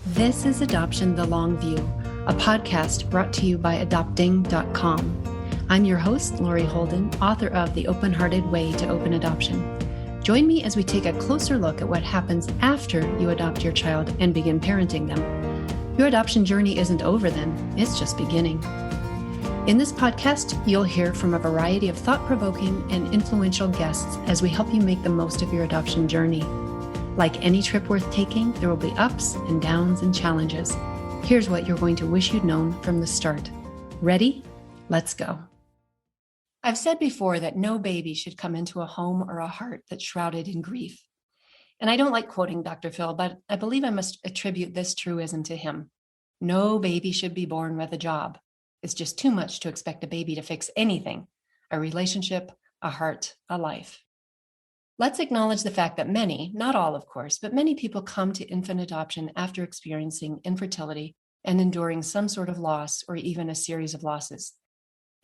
This is Adoption the Long View, a podcast brought to you by adopting.com. I'm your host, Lori Holden, author of The Open-Hearted Way to Open Adoption. Join me as we take a closer look at what happens after you adopt your child and begin parenting them. Your adoption journey isn't over then, it's just beginning. In this podcast, you'll hear from a variety of thought-provoking and influential guests as we help you make the most of your adoption journey. Like any trip worth taking, there will be ups and downs and challenges. Here's what you're going to wish you'd known from the start. Ready? Let's go. I've said before that no baby should come into a home or a heart that's shrouded in grief. And I don't like quoting Dr. Phil, but I believe I must attribute this truism to him. No baby should be born with a job. It's just too much to expect a baby to fix anything, a relationship, a heart, a life. Let's acknowledge the fact that many, not all of course, but many people come to infant adoption after experiencing infertility and enduring some sort of loss or even a series of losses.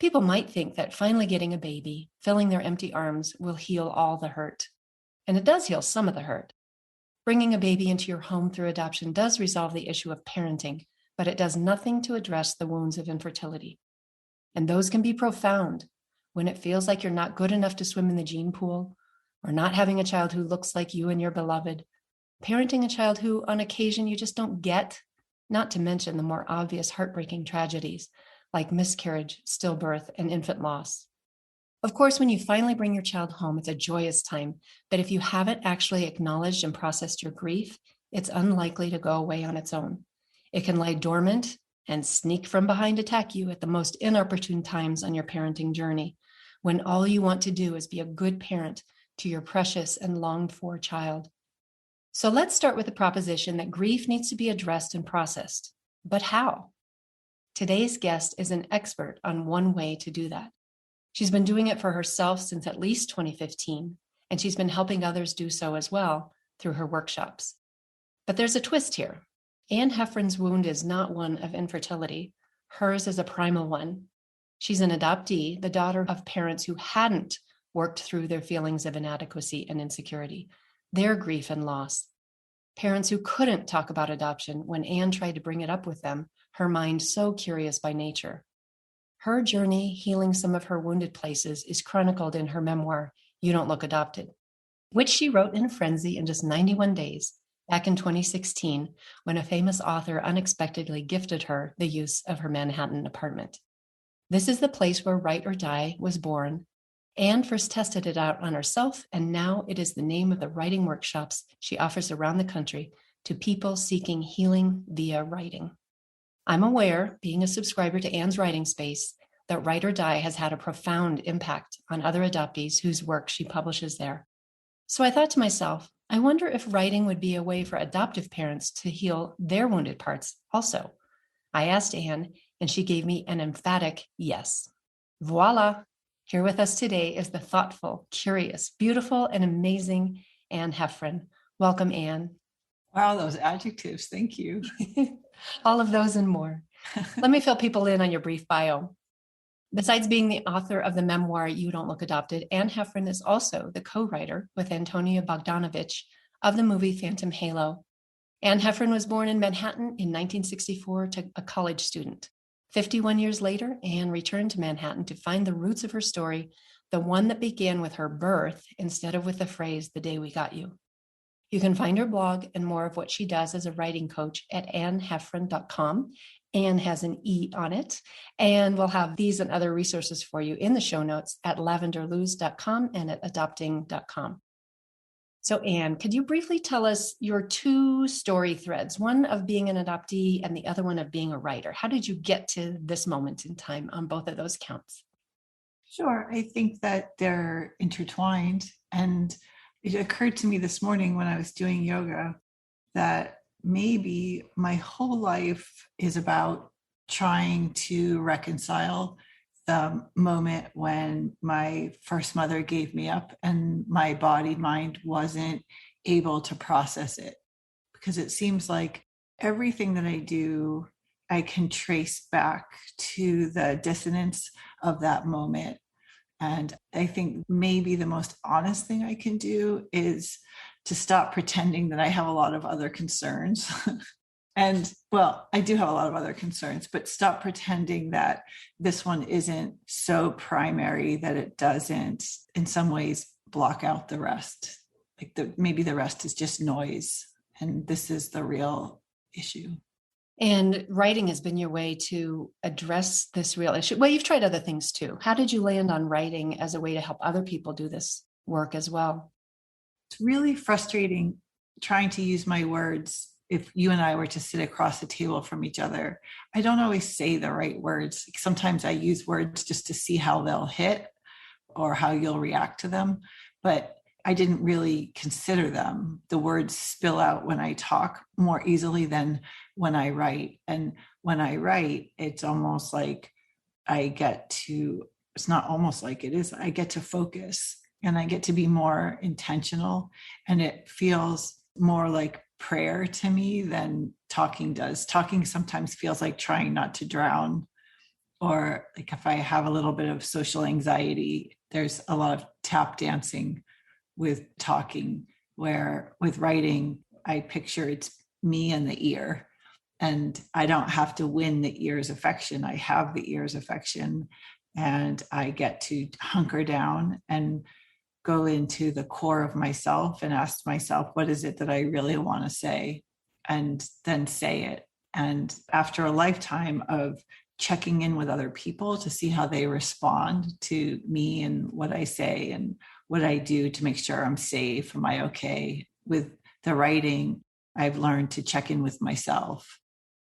People might think that finally getting a baby, filling their empty arms, will heal all the hurt. And it does heal some of the hurt. Bringing a baby into your home through adoption does resolve the issue of parenting, but it does nothing to address the wounds of infertility. And those can be profound when it feels like you're not good enough to swim in the gene pool, or not having a child who looks like you and your beloved, parenting a child who on occasion you just don't get, not to mention the more obvious heartbreaking tragedies like miscarriage, stillbirth, and infant loss. Of course, when you finally bring your child home, it's a joyous time, but if you haven't actually acknowledged and processed your grief, it's unlikely to go away on its own. It can lie dormant and sneak from behind to attack you at the most inopportune times on your parenting journey, when all you want to do is be a good parent to your precious and longed-for child. So let's start with the proposition that grief needs to be addressed and processed. But how? Today's guest is an expert on one way to do that. She's been doing it for herself since at least 2015, and she's been helping others do so as well through her workshops. But there's a twist here. Anne Heffron's wound is not one of infertility. Hers is a primal one. She's an adoptee, the daughter of parents who hadn't worked through their feelings of inadequacy and insecurity, their grief and loss. Parents who couldn't talk about adoption when Anne tried to bring it up with them, her mind so curious by nature. Her journey healing some of her wounded places is chronicled in her memoir, You Don't Look Adopted, which she wrote in a frenzy in just 91 days, back in 2016, when a famous author unexpectedly gifted her the use of her Manhattan apartment. This is the place where Write or Die was born. Anne first tested it out on herself, and now it is the name of the writing workshops she offers around the country to people seeking healing via writing. I'm aware, being a subscriber to Anne's writing space, that Write or Die has had a profound impact on other adoptees whose work she publishes there. So I thought to myself, I wonder if writing would be a way for adoptive parents to heal their wounded parts also. I asked Anne, and she gave me an emphatic yes. Voila! Here with us today is the thoughtful, curious, beautiful, and amazing Anne Heffron. Welcome, Anne. Wow, those adjectives. Thank you. All of those and more. Let me fill people in on your brief bio. Besides being the author of the memoir, You Don't Look Adopted, Anne Heffron is also the co-writer with Antonia Bogdanovich of the movie Phantom Halo. Anne Heffron was born in Manhattan in 1964 to a college student. 51 years later, Anne returned to Manhattan to find the roots of her story, the one that began with her birth instead of with the phrase, the day we got you. You can find her blog and more of what she does as a writing coach at anneheffron.com. Anne has an E on it, and we'll have these and other resources for you in the show notes at lavenderluz.com and at adopting.com. So Anne, could you briefly tell us your two story threads, one of being an adoptee and the other one of being a writer? How did you get to this moment in time on both of those counts? Sure. I think that they're intertwined. And it occurred to me this morning when I was doing yoga that maybe my whole life is about trying to reconcile the moment when my first mother gave me up and my body mind wasn't able to process it, because it seems like everything that I do, I can trace back to the dissonance of that moment. And I think maybe the most honest thing I can do is to stop pretending that I have a lot of other concerns And well, I do have a lot of other concerns, but stop pretending that this one isn't so primary that it doesn't in some ways block out the rest. Like maybe the rest is just noise and this is the real issue. And writing has been your way to address this real issue. Well, you've tried other things too. How did you land on writing as a way to help other people do this work as well? It's really frustrating trying to use my words. If you and I were to sit across the table from each other, I don't always say the right words. Sometimes I use words just to see how they'll hit or how you'll react to them. But I didn't really consider them. The words spill out when I talk more easily than when I write. And when I write, it's almost like it's not almost like it is, I get to focus and I get to be more intentional. And it feels more like prayer to me than talking does. Talking sometimes feels like trying not to drown, or like if I have a little bit of social anxiety, there's a lot of tap dancing with talking, where with writing, I picture it's me and the ear. And I don't have to win the ear's affection. I have the ear's affection, and I get to hunker down and go into the core of myself and ask myself, what is it that I really want to say? And then say it. And after a lifetime of checking in with other people to see how they respond to me and what I say and what I do to make sure I'm safe, am I okay? With the writing, I've learned to check in with myself.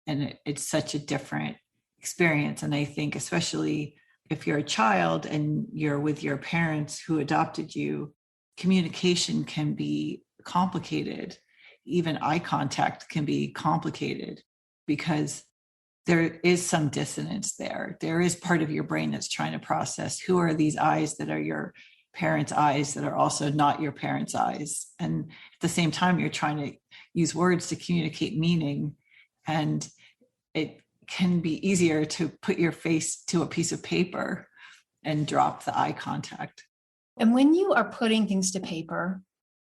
And it's such a different experience. And I think especially if you're a child and you're with your parents who adopted you, communication can be complicated. Even eye contact can be complicated because there is some dissonance there. There is part of your brain that's trying to process who are these eyes that are your parents' eyes that are also not your parents' eyes. And at the same time, you're trying to use words to communicate meaning. And it can be easier to put your face to a piece of paper and drop the eye contact. And when you are putting things to paper,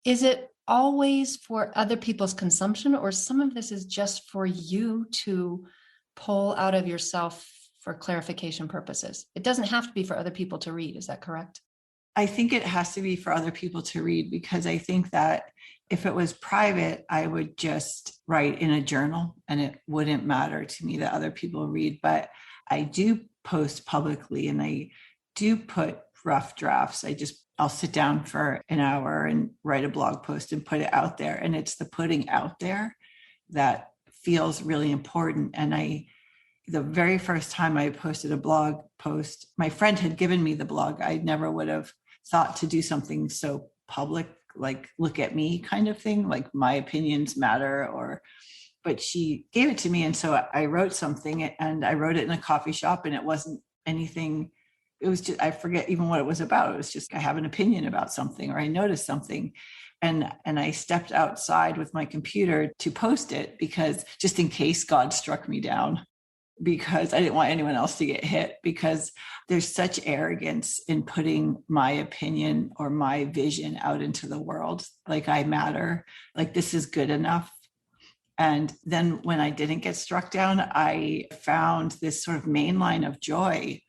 is it always for other people's consumption, or some of this is just for you to pull out of yourself for clarification purposes? It doesn't have to be for other people to read. Is that correct? I think it has to be for other people to read, because I think that if it was private, I would just write in a journal and it wouldn't matter to me that other people read. But I do post publicly and I do put rough drafts. I'll sit down for an hour and write a blog post and put it out there. And it's the putting out there that feels really important. And the very first time I posted a blog post, my friend had given me the blog. I never would have thought to do something so public, like look at me kind of thing, like my opinions matter, but she gave it to me. And so I wrote something, and I wrote it in a coffee shop, and it wasn't anything. It was just, I forget even what it was about. It was just, I have an opinion about something, or I noticed something. And I stepped outside with my computer to post it, because just in case God struck me down, because I didn't want anyone else to get hit, because there's such arrogance in putting my opinion or my vision out into the world. Like I matter, like this is good enough. And then when I didn't get struck down, I found this sort of main line of joy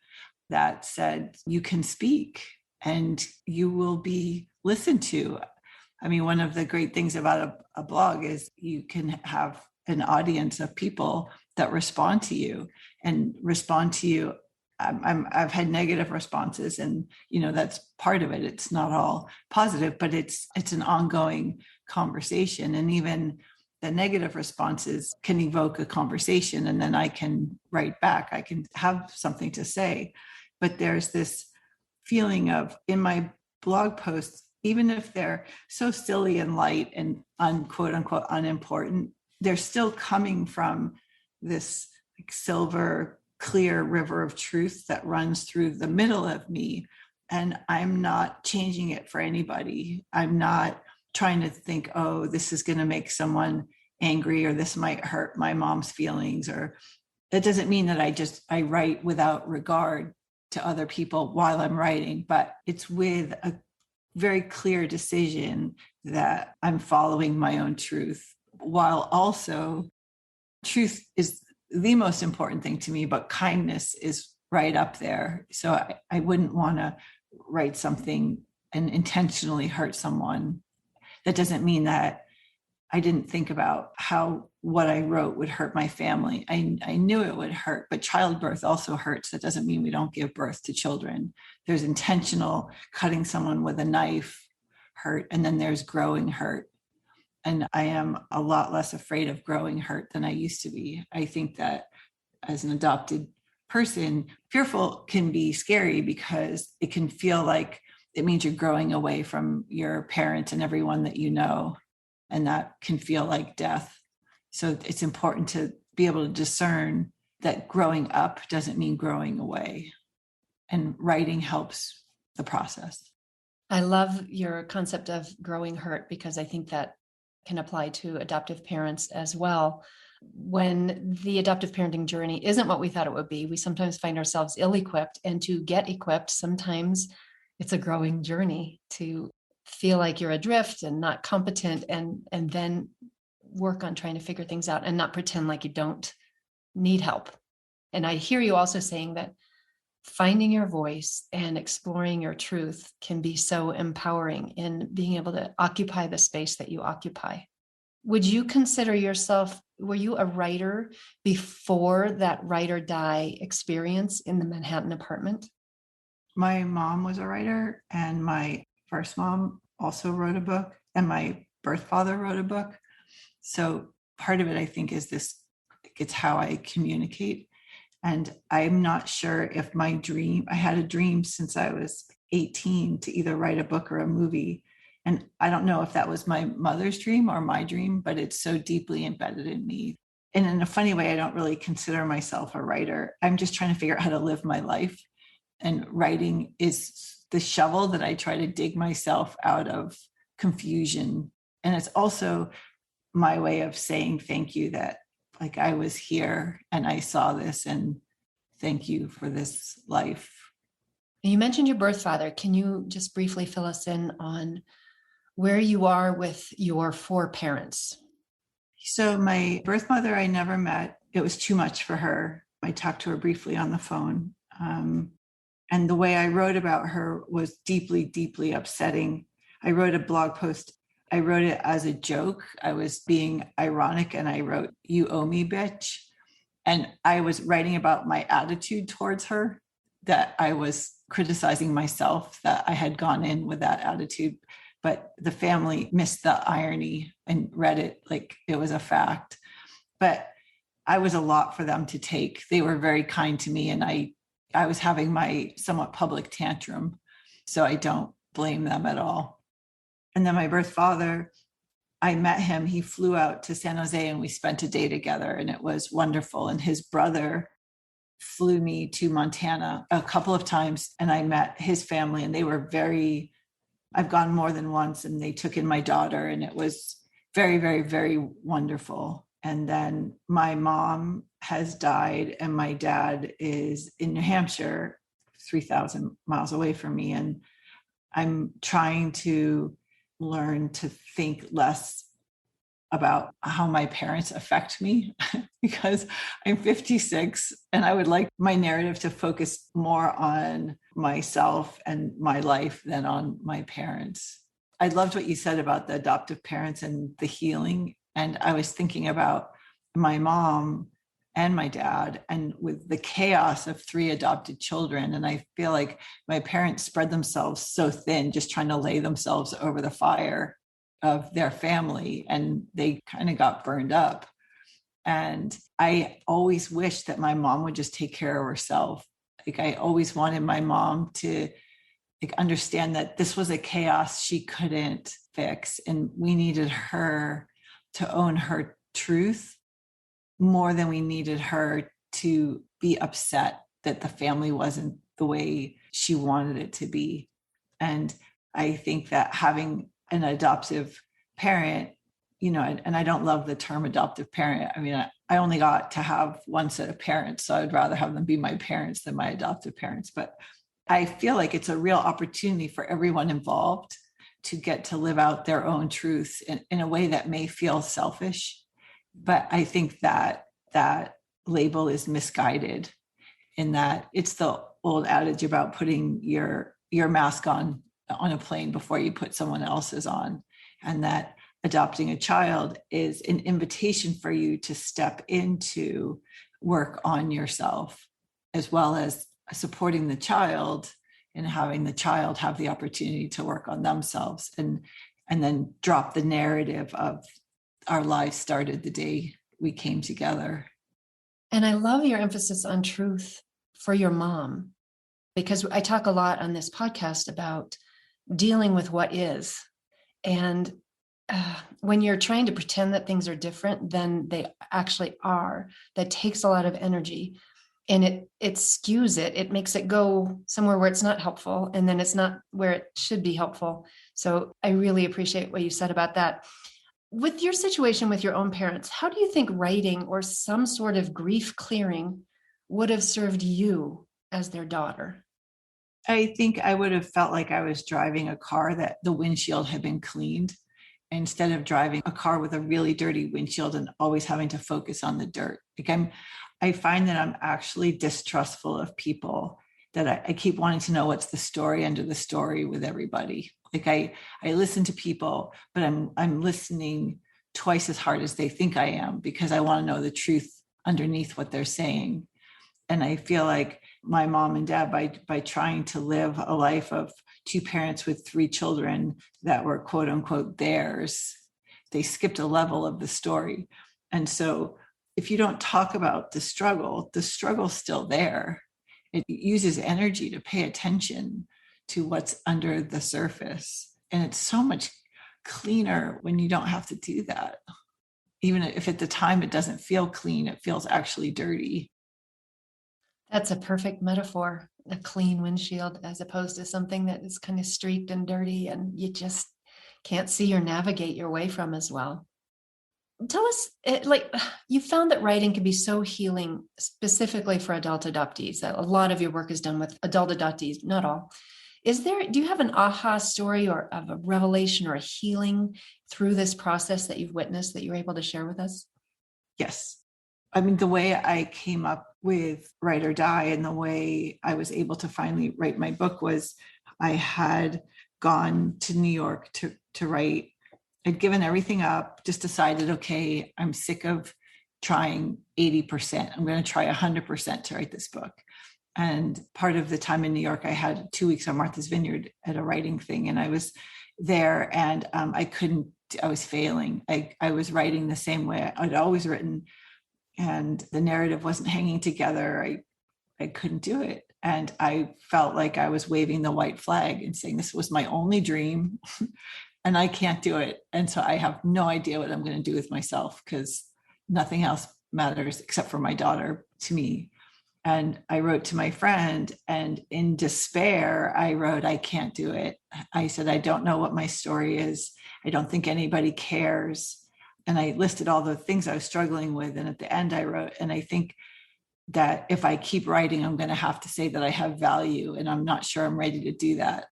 that said, you can speak and you will be listened to. I mean, one of the great things about a blog is you can have an audience of people that respond to you. I've had negative responses, and that's part of it. It's not all positive, but it's an ongoing conversation. And even the negative responses can evoke a conversation, and then I can write back. I can have something to say. But there's this feeling of, in my blog posts, even if they're so silly and light and quote unquote unimportant, they're still coming from this like silver clear river of truth that runs through the middle of me. And I'm not changing it for anybody. I'm not trying to think, oh, this is going to make someone angry, or this might hurt my mom's feelings. Or that doesn't mean that I write without regard to other people while I'm writing, but it's with a very clear decision that I'm following my own truth, while also truth is the most important thing to me, but kindness is right up there. So I wouldn't want to write something and intentionally hurt someone. That doesn't mean that I didn't think about how what I wrote would hurt my family. I knew it would hurt, but childbirth also hurts. That doesn't mean we don't give birth to children. There's intentional cutting someone with a knife hurt, and then there's growing hurt. And I am a lot less afraid of growing hurt than I used to be. I think that as an adopted person, fearful can be scary because it can feel like it means you're growing away from your parents and everyone that you know. And that can feel like death. So it's important to be able to discern that growing up doesn't mean growing away. And writing helps the process. I love your concept of growing hurt, because I think that can apply to adoptive parents as well. When the adoptive parenting journey isn't what we thought it would be, we sometimes find ourselves ill-equipped. And to get equipped, sometimes it's a growing journey to feel like you're adrift and not competent, and then work on trying to figure things out and not pretend like you don't need help. And I hear you also saying that finding your voice and exploring your truth can be so empowering in being able to occupy the space that you occupy. Would you consider yourself, were you a writer before that write or die experience in the Manhattan apartment? My mom was a writer, and my first mom also wrote a book, and my birth father wrote a book. So part of it, I think, is this, it's how I communicate. And I'm not sure if my dream, I had a dream since I was 18 to either write a book or a movie. And I don't know if that was my mother's dream or my dream, but it's so deeply embedded in me. And in a funny way, I don't really consider myself a writer. I'm just trying to figure out how to live my life. And writing is the shovel that I try to dig myself out of confusion. And it's also my way of saying thank you, that like I was here and I saw this, and thank you for this life. You mentioned your birth father. Can you just briefly fill us in on where you are with your four parents? So my birth mother, I never met. It was too much for her. I talked to her briefly on the phone. And the way I wrote about her was deeply, deeply upsetting. I wrote a blog post. I wrote it as a joke. I was being ironic, and I wrote, "You owe me, bitch." And I was writing about my attitude towards her, that I was criticizing myself, that I had gone in with that attitude. But the family missed the irony and read it like it was a fact. But I was a lot for them to take. They were very kind to me, and I was having my somewhat public tantrum. So I don't blame them at all. And then my birth father, I met him. He flew out to San Jose and we spent a day together, and it was wonderful. And his brother flew me to Montana a couple of times, and I met his family, and they were I've gone more than once, and they took in my daughter, and it was very, very, very wonderful. And then my mom has died, and my dad is in New Hampshire, 3,000 miles away from me. And I'm trying to learn to think less about how my parents affect me because I'm 56 and I would like my narrative to focus more on myself and my life than on my parents. I loved what you said about the adoptive parents and the healing. And I was thinking about my mom and my dad, and with the chaos of 3 adopted children. And I feel like my parents spread themselves so thin, just trying to lay themselves over the fire of their family, and they kind of got burned up. And I always wished that my mom would just take care of herself. Like I always wanted my mom to understand that this was a chaos she couldn't fix, and we needed her to own her truth more than we needed her to be upset that the family wasn't the way she wanted it to be. And I think that having an adoptive parent, and I don't love the term adoptive parent. I mean, I only got to have one set of parents, so I'd rather have them be my parents than my adoptive parents. But I feel like it's a real opportunity for everyone involved to get to live out their own truths in a way that may feel selfish. But I think that that label is misguided, in that it's the old adage about putting your mask on a plane before you put someone else's on, and that adopting a child is an invitation for you to step into work on yourself, as well as supporting the child and having the child have the opportunity to work on themselves, and then drop the narrative of our lives started the day we came together. And I love your emphasis on truth for your mom, because I talk a lot on this podcast about dealing with what is. And when you're trying to pretend that things are different than they actually are, that takes a lot of energy, and it skews it. It makes it go somewhere where it's not helpful, and then it's not where it should be helpful. So I really appreciate what you said about that. With your situation with your own parents, how do you think writing or some sort of grief clearing would have served you as their daughter? I think I would have felt like I was driving a car that the windshield had been cleaned, instead of driving a car with a really dirty windshield and always having to focus on the dirt. Like I find that I'm actually distrustful of people, that I keep wanting to know what's the story under the story with everybody. Like I listen to people, but I'm listening twice as hard as they think I am, because I want to know the truth underneath what they're saying. And I feel like my mom and dad, by trying to live a life of two parents with three children that were quote unquote theirs, they skipped a level of the story. And so if you don't talk about the struggle's still there. It uses energy to pay attention to what's under the surface. And it's so much cleaner when you don't have to do that. Even if at the time it doesn't feel clean, it feels actually dirty. That's a perfect metaphor, a clean windshield, as opposed to something that is kind of streaked and dirty and you just can't see or navigate your way from as well. Tell us, you found that writing can be so healing, specifically for adult adoptees. A lot of your work is done with adult adoptees, not all. Do you have an aha story or of a revelation or a healing through this process that you've witnessed that you're able to share with us? Yes. I mean, the way I came up with Write or Die and the way I was able to finally write my book was I had gone to New York to write. I'd given everything up, just decided, okay, I'm sick of trying 80%. I'm going to try 100% to write this book. And part of the time in New York, I had 2 weeks on Martha's Vineyard at a writing thing. And I was there and I was failing. I was writing the same way I'd always written, and the narrative wasn't hanging together. I couldn't do it. And I felt like I was waving the white flag and saying, this was my only dream and I can't do it. And so I have no idea what I'm going to do with myself, because nothing else matters except for my daughter to me. And I wrote to my friend, and in despair, I wrote, I can't do it. I said, I don't know what my story is. I don't think anybody cares. And I listed all the things I was struggling with. And at the end I wrote, and I think that if I keep writing, I'm going to have to say that I have value, and I'm not sure I'm ready to do that.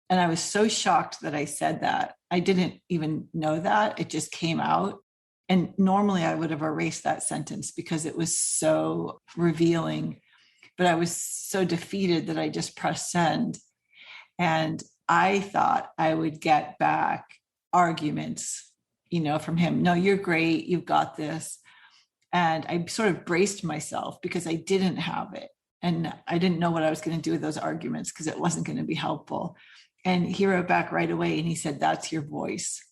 And I was so shocked that I said that. I didn't even know that. It just came out. And normally I would have erased that sentence because it was so revealing. But I was so defeated that I just pressed send. And I thought I would get back arguments, from him. No, you're great. You've got this. And I sort of braced myself because I didn't have it. And I didn't know what I was going to do with those arguments because it wasn't going to be helpful. And he wrote back right away and he said, that's your voice.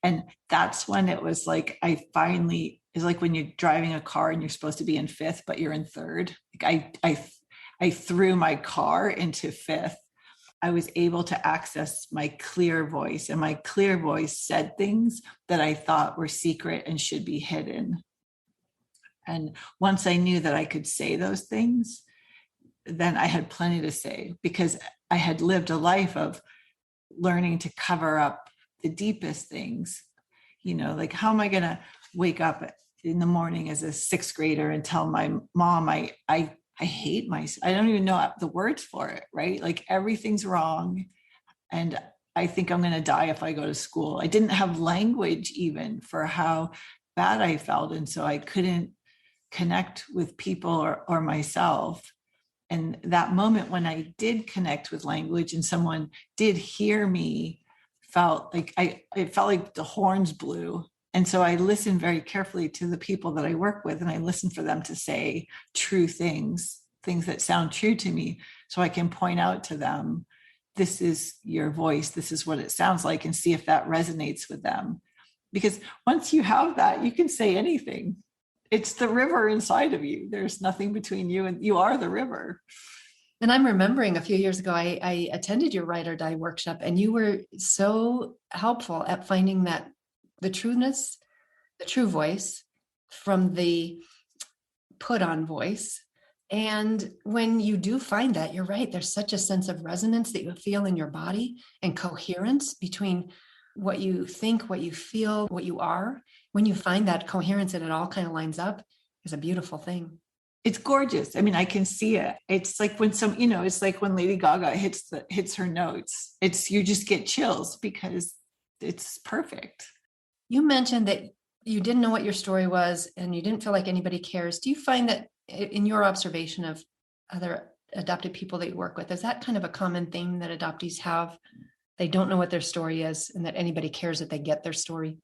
And that's when it was like, it's like when you're driving a car and you're supposed to be in fifth, but you're in third. Like I threw my car into fifth. I was able to access my clear voice, and my clear voice said things that I thought were secret and should be hidden. And once I knew that I could say those things, then I had plenty to say, because I had lived a life of learning to cover up the deepest things. Like, how am I going to wake up in the morning as a sixth grader and tell my mom I hate myself? I don't even know the words for it, right? Like, everything's wrong. And I think I'm going to die if I go to school. I didn't have language even for how bad I felt. And so I couldn't connect with people or myself. And that moment when I did connect with language and someone did hear me, it felt like the horns blew. And so I listen very carefully to the people that I work with, and I listen for them to say true things that sound true to me, so I can point out to them, this is your voice, this is what it sounds like, and see if that resonates with them. Because once you have that, you can say anything. It's the river inside of you. There's nothing between you, and you are the river. And I'm remembering a few years ago, I attended your Ride or Die workshop, and you were so helpful at finding that the trueness, the true voice from the put on voice. And when you do find that, you're right, there's such a sense of resonance that you feel in your body and coherence between what you think, what you feel, what you are. When you find that coherence and it all kind of lines up, is a beautiful thing. It's gorgeous. I mean, I can see it. It's like when it's like when Lady Gaga hits her notes. You just get chills because it's perfect. You mentioned that you didn't know what your story was and you didn't feel like anybody cares. Do you find that in your observation of other adopted people that you work with, is that kind of a common theme that adoptees have? They don't know what their story is and that anybody cares that they get their story?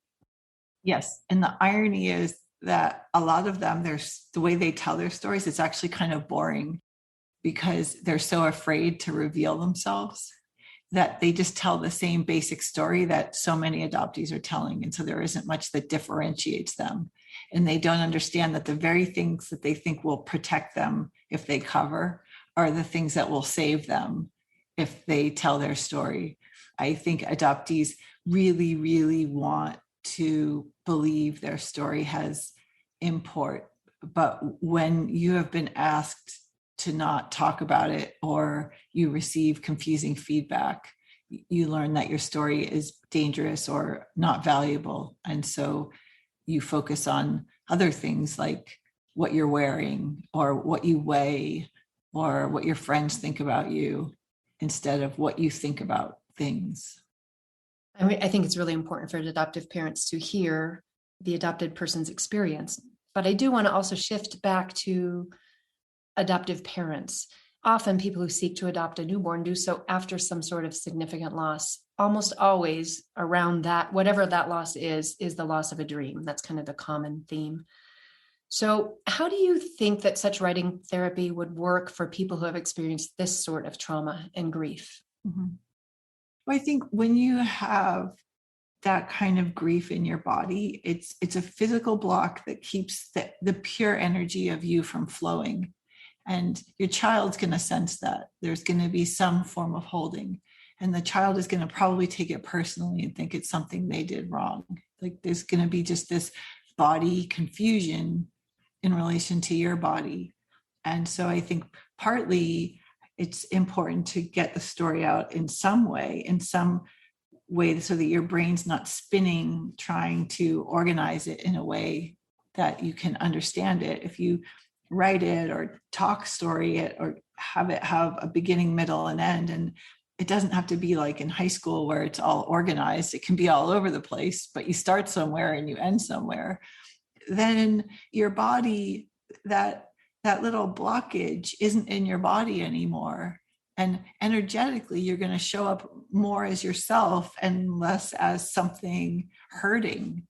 Yes. And the irony is that a lot of them, the way they tell their stories, it's actually kind of boring because they're so afraid to reveal themselves that they just tell the same basic story that so many adoptees are telling. And so there isn't much that differentiates them. And they don't understand that the very things that they think will protect them if they cover are the things that will save them if they tell their story. I think adoptees really, really want to believe their story has import. But when you have been asked to not talk about it, or you receive confusing feedback, you learn that your story is dangerous or not valuable. And so you focus on other things like what you're wearing or what you weigh or what your friends think about you instead of what you think about things. I think it's really important for adoptive parents to hear the adopted person's experience. But I do want to also shift back to adoptive parents. Often people who seek to adopt a newborn do so after some sort of significant loss. Almost always around that, whatever that loss is the loss of a dream. That's kind of the common theme. So how do you think that such writing therapy would work for people who have experienced this sort of trauma and grief? Mm-hmm. Well, I think when you have that kind of grief in your body, it's a physical block that keeps the pure energy of you from flowing. And your child's going to sense that there's going to be some form of holding. And the child is going to probably take it personally and think it's something they did wrong. Like there's going to be just this body confusion in relation to your body. And so I think partly it's important to get the story out in some way, so that your brain's not spinning, trying to organize it in a way that you can understand it. If you write it or talk story it or have it have a beginning, middle, and end, and it doesn't have to be like in high school where it's all organized. It can be all over the place, but you start somewhere and you end somewhere. Then your body, that little blockage isn't in your body anymore. And energetically, you're going to show up more as yourself and less as something hurting.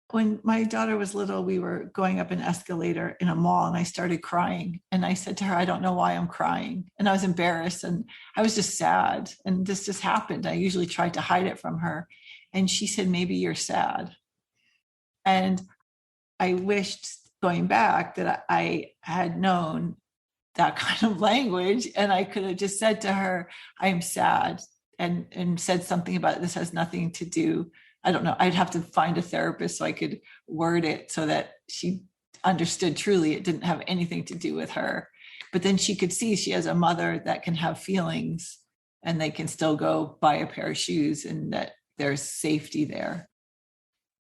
When my daughter was little, we were going up an escalator in a mall and I started crying. And I said to her, I don't know why I'm crying. And I was embarrassed and I was just sad. And this just happened. I usually tried to hide it from her. And she said, maybe you're sad. And I wished, going back, that I had known that kind of language and I could have just said to her, I'm sad, and said something about this has nothing to do. I don't know. I'd have to find a therapist so I could word it so that she understood truly it didn't have anything to do with her. But then she could see she has a mother that can have feelings and they can still go buy a pair of shoes and that there's safety there.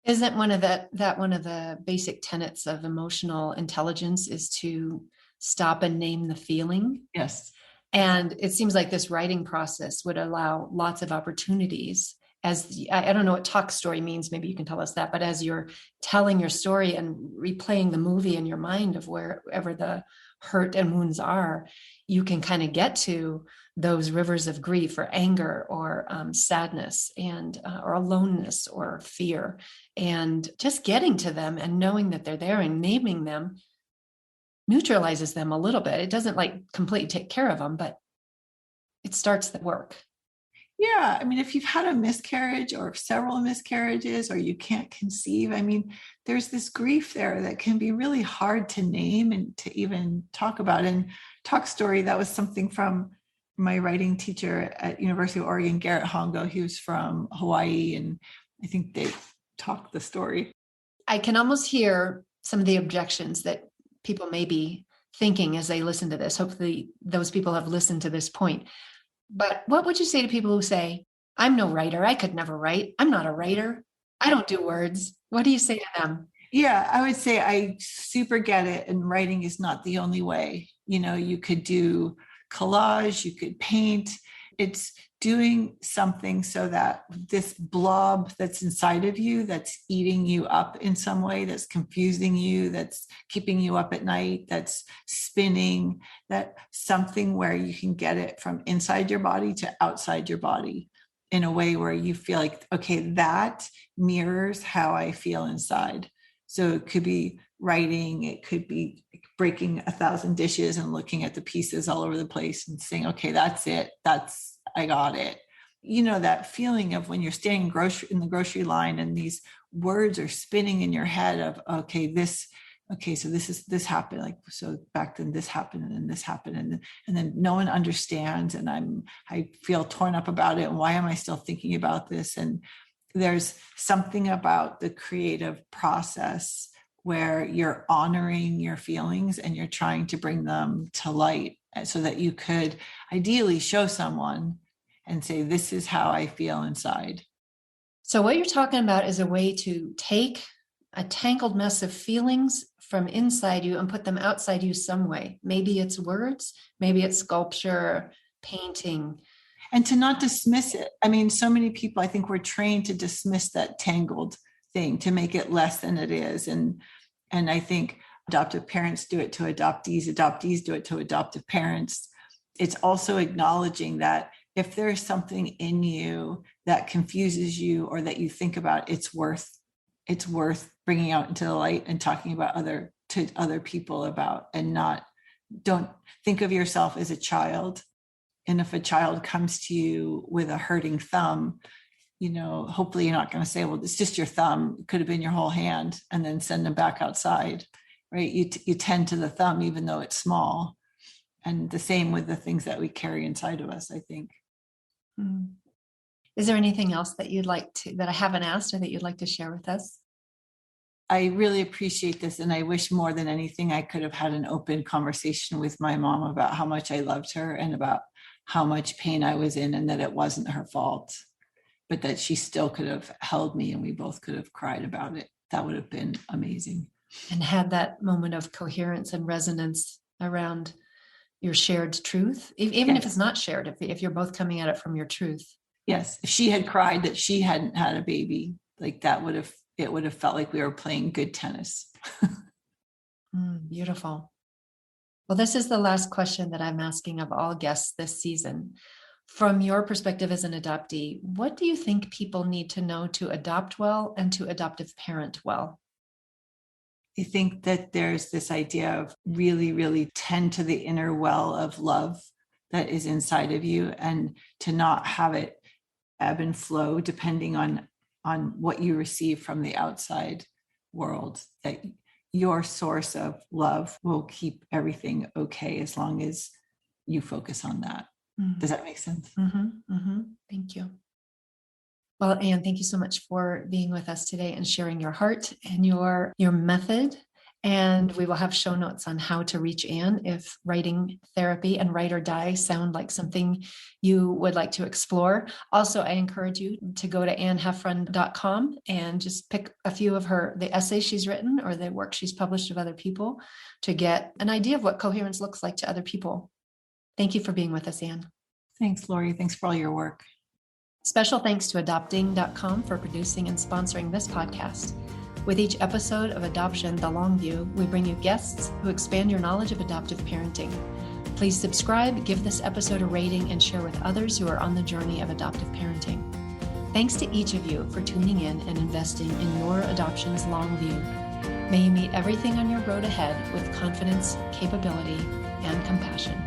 Isn't one of the basic tenets of emotional intelligence is to stop and name the feeling? Yes. And it seems like this writing process would allow lots of opportunities as I don't know what talk story means, maybe you can tell us that, but as you're telling your story and replaying the movie in your mind of wherever the hurt and wounds are, you can kind of get to those rivers of grief or anger or sadness and or aloneness or fear, and just getting to them and knowing that they're there and naming them neutralizes them a little bit. It doesn't like completely take care of them, but it starts the work. Yeah. I mean, if you've had a miscarriage or several miscarriages, or you can't conceive, I mean, there's this grief there that can be really hard to name and to even talk about. And talk story, that was something from my writing teacher at University of Oregon, Garrett Hongo. He was from Hawaii, and I think they talked the story. I can almost hear some of the objections that people may be thinking as they listen to this. Hopefully those people have listened to this point. But what would you say to people who say, I'm no writer, I could never write, I'm not a writer, I don't do words? What do you say to them? Yeah, I would say I super get it. And writing is not the only way. You know, you could do collage, you could paint. It's doing something so that this blob that's inside of you, that's eating you up in some way, that's confusing you, that's keeping you up at night, that's spinning, that something where you can get it from inside your body to outside your body in a way where you feel like, okay, that mirrors how I feel inside. So it could be writing, it could be breaking 1,000 dishes and looking at the pieces all over the place and saying, okay, that's it. I got it. You know, that feeling of when you're standing in the grocery line and these words are spinning in your head of, so this happened. Like, so back then this happened and then this happened. And then no one understands. And I feel torn up about it. And why am I still thinking about this? And there's something about the creative process where you're honoring your feelings and you're trying to bring them to light so that you could ideally show someone and say, this is how I feel inside. So what you're talking about is a way to take a tangled mess of feelings from inside you and put them outside you some way. Maybe it's words, maybe it's sculpture, painting. And to not dismiss it. I mean, so many people, I think we're trained to dismiss that tangled thing, to make it less than it is. And I think adoptive parents do it to adoptees do it to adoptive parents. It's also acknowledging that if there's something in you that confuses you or that you think about, it's worth bringing out into the light and talking about to other people about, and don't think of yourself as a child. And if a child comes to you with a hurting thumb, you know, hopefully you're not going to say, well, it's just your thumb. It could have been your whole hand, and then send them back outside, right? You tend to the thumb, even though it's small. And the same with the things that we carry inside of us, I think. Is there anything else that that I haven't asked or that you'd like to share with us? I really appreciate this. And I wish more than anything, I could have had an open conversation with my mom about how much I loved her and about how much pain I was in, and that it wasn't her fault, but that she still could have held me and we both could have cried about it. That would have been amazing. And had that moment of coherence and resonance around your shared truth, even if it's not shared, if you're both coming at it from your truth. Yes. If she had cried that she hadn't had a baby, like it would have felt like we were playing good tennis. Beautiful. Well, this is the last question that I'm asking of all guests this season. From your perspective as an adoptee, what do you think people need to know to adopt well and to adoptive parent well? I think that there's this idea of really, really tend to the inner well of love that is inside of you, and to not have it ebb and flow depending on what you receive from the outside world, that your source of love will keep everything okay as long as you focus on that. Does that make sense? Thank you. Well, Anne, thank you so much for being with us today and sharing your heart and your method. And we will have show notes on how to reach Anne if writing therapy and write or die sound like something you would like to explore. Also, I encourage you to go to anneheffron.com and just pick a few of the essays she's written or the work she's published of other people to get an idea of what coherence looks like to other people. Thank you for being with us, Anne. Thanks, Lori. Thanks for all your work. Special thanks to adopting.com for producing and sponsoring this podcast. With each episode of Adoption the Long View, we bring you guests who expand your knowledge of adoptive parenting. Please subscribe, give this episode a rating, and share with others who are on the journey of adoptive parenting. Thanks to each of you for tuning in and investing in your adoption's long view. May you meet everything on your road ahead with confidence, capability, and compassion.